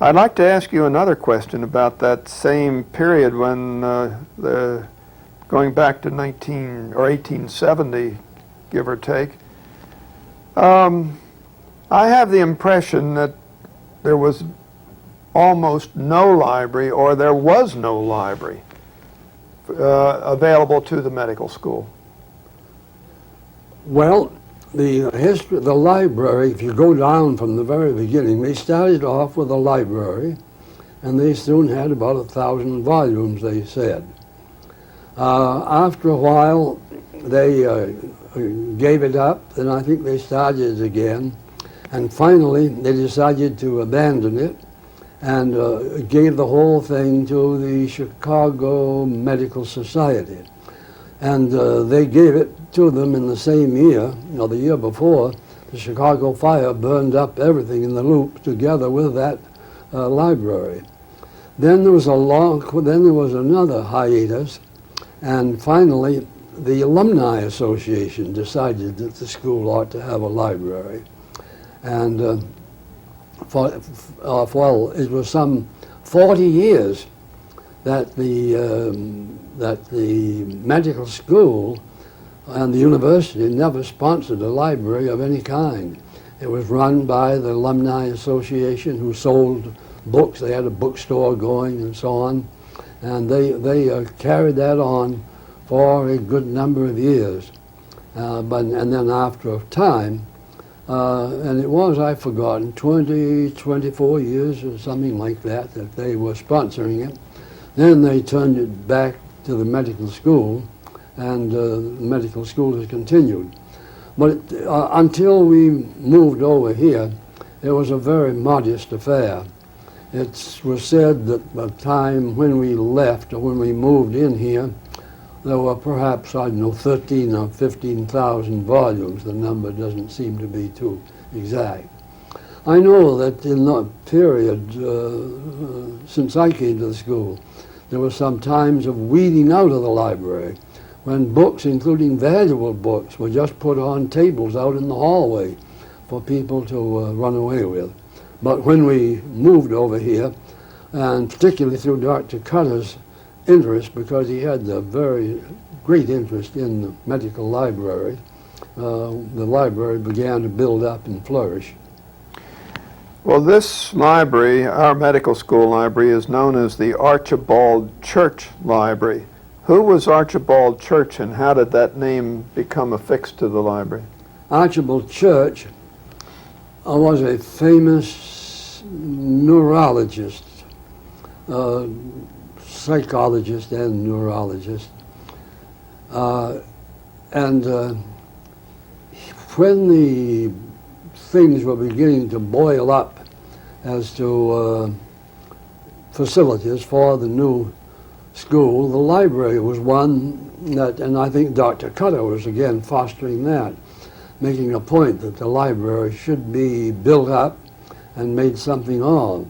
I'd like to ask you another question about that same period when going back to 1870, give or take. I have the impression that there was almost no library, or there was no library available to the medical school. Well, the history, the library, if you go down from the very beginning, they started off with a library, and they soon had about 1,000 volumes, they said. After a while, they gave it up, and I think they started it again, and finally they decided to abandon it and gave the whole thing to the Chicago Medical Society. And they gave it to them in the same year, the year before. The Chicago fire burned up everything in the loop together with that library. Then there was another hiatus, and finally the Alumni Association decided that the school ought to have a library. And it was some 40 years that the medical school and the university never sponsored a library of any kind. It was run by the Alumni Association, who sold books. They had a bookstore going and so on, and they carried that on for a good number of years. And then after a time, and it was, I've forgotten, 24 years or something like that they were sponsoring it. Then they turned it back to the medical school, and the medical school has continued. But until we moved over here, it was a very modest affair. It was said that by the time when we left, or when we moved in here, there were perhaps, 13 or 15,000 volumes. The number doesn't seem to be too exact. I know that in the period since I came to the school, there were some times of weeding out of the library, when books, including valuable books, were just put on tables out in the hallway for people to run away with. But when we moved over here, and particularly through Dr. Cutter's interest, because he had a very great interest in the medical library, the library began to build up and flourish. Well, this library, our medical school library, is known as the Archibald Church Library. Who was Archibald Church, and how did that name become affixed to the library? Archibald Church was a famous neurologist, psychologist and neurologist. When the things were beginning to boil up as to facilities for the new school, the library was one that, and I think Dr. Cutter was again fostering that, making a point that the library should be built up and made something of.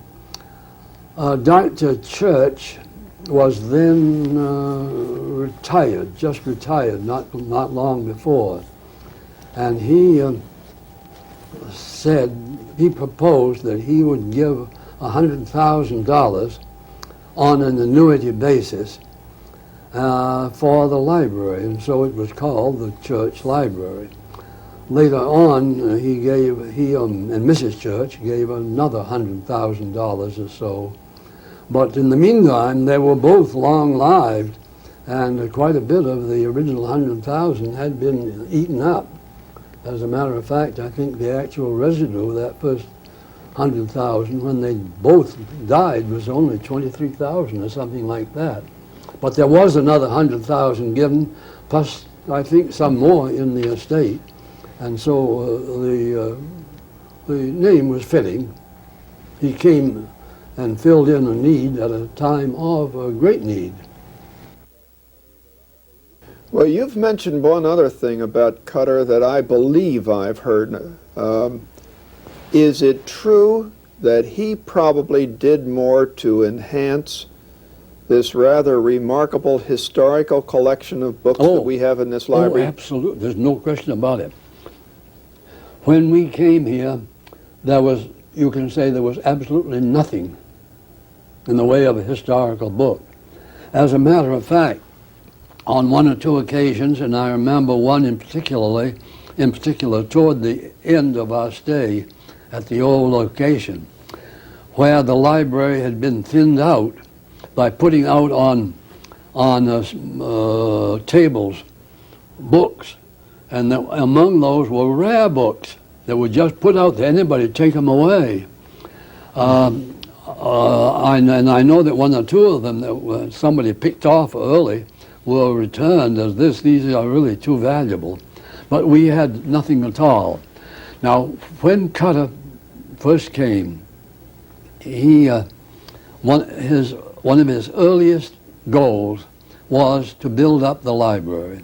Dr. Church was then retired, just retired, not long before, and he proposed that he would give $100,000 on an annuity basis for the library, and so it was called the Church Library. Later on, he and Mrs. Church gave another $100,000 or so. But in the meantime, they were both long-lived, and quite a bit of the original $100,000 had been eaten up. As a matter of fact, I think the actual residue of that first $100,000, when they both died, was only $23,000 or something like that. But there was another $100,000 given, plus I think some more in the estate, and so the name was fitting. He came and filled in a need at a time of great need. Well, you've mentioned one other thing about Cutter that I believe I've heard. Is it true that he probably did more to enhance this rather remarkable historical collection of books that we have in this library? Oh, absolutely. There's no question about it. When we came here, there was you can say there was absolutely nothing in the way of a historical book. As a matter of fact, on one or two occasions, and I remember one in particular toward the end of our stay at the old location, where the library had been thinned out by putting out on tables books, and among those were rare books that were just put out there. Anybody take them away. And I know that one or two of them that somebody picked off early were returned as these are really too valuable. But we had nothing at all. Now, when Cutter first came, one of his earliest goals was to build up the library.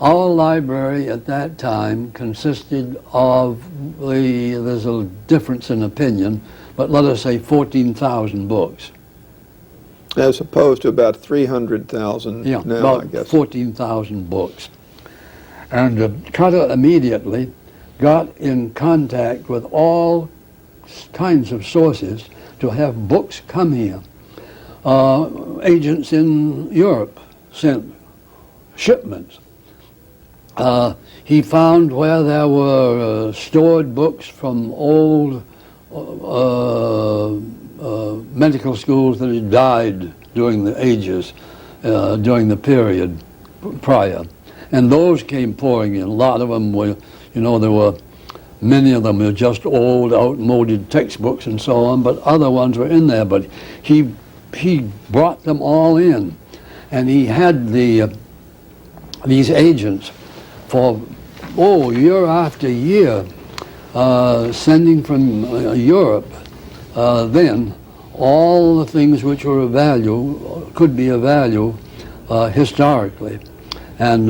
Our library at that time consisted of, there's a difference in opinion, but let us say 14,000 books. As opposed to about 300,000 now, about I guess. 14,000 books. And Cutter immediately got in contact with all kinds of sources to have books come here. Agents in Europe sent shipments. He found where there were stored books from old medical schools that had died during the ages, during the period prior. And those came pouring in. A lot of them were, many of them were just old, outmoded textbooks and so on, but other ones were in there. But he brought them all in. And he had these agents for, year after year, sending from Europe then all the things which were of value, could be of value historically. And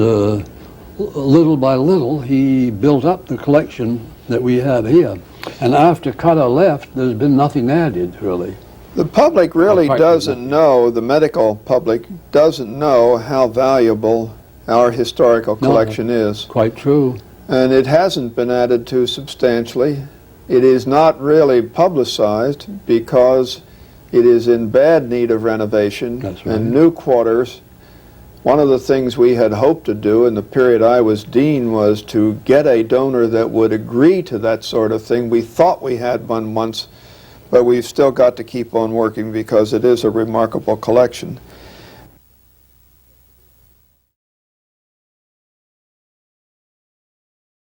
little by little, he built up the collection that we have here. And after Cutter left, there's been nothing added, really. The public really doesn't know, the medical public doesn't know how valuable our historical collection is. Quite true. And it hasn't been added to substantially. It is not really publicized because it is in bad need of renovation. That's right. And new quarters. One of the things we had hoped to do in the period I was dean was to get a donor that would agree to that sort of thing. We thought we had one once, but we've still got to keep on working because it is a remarkable collection.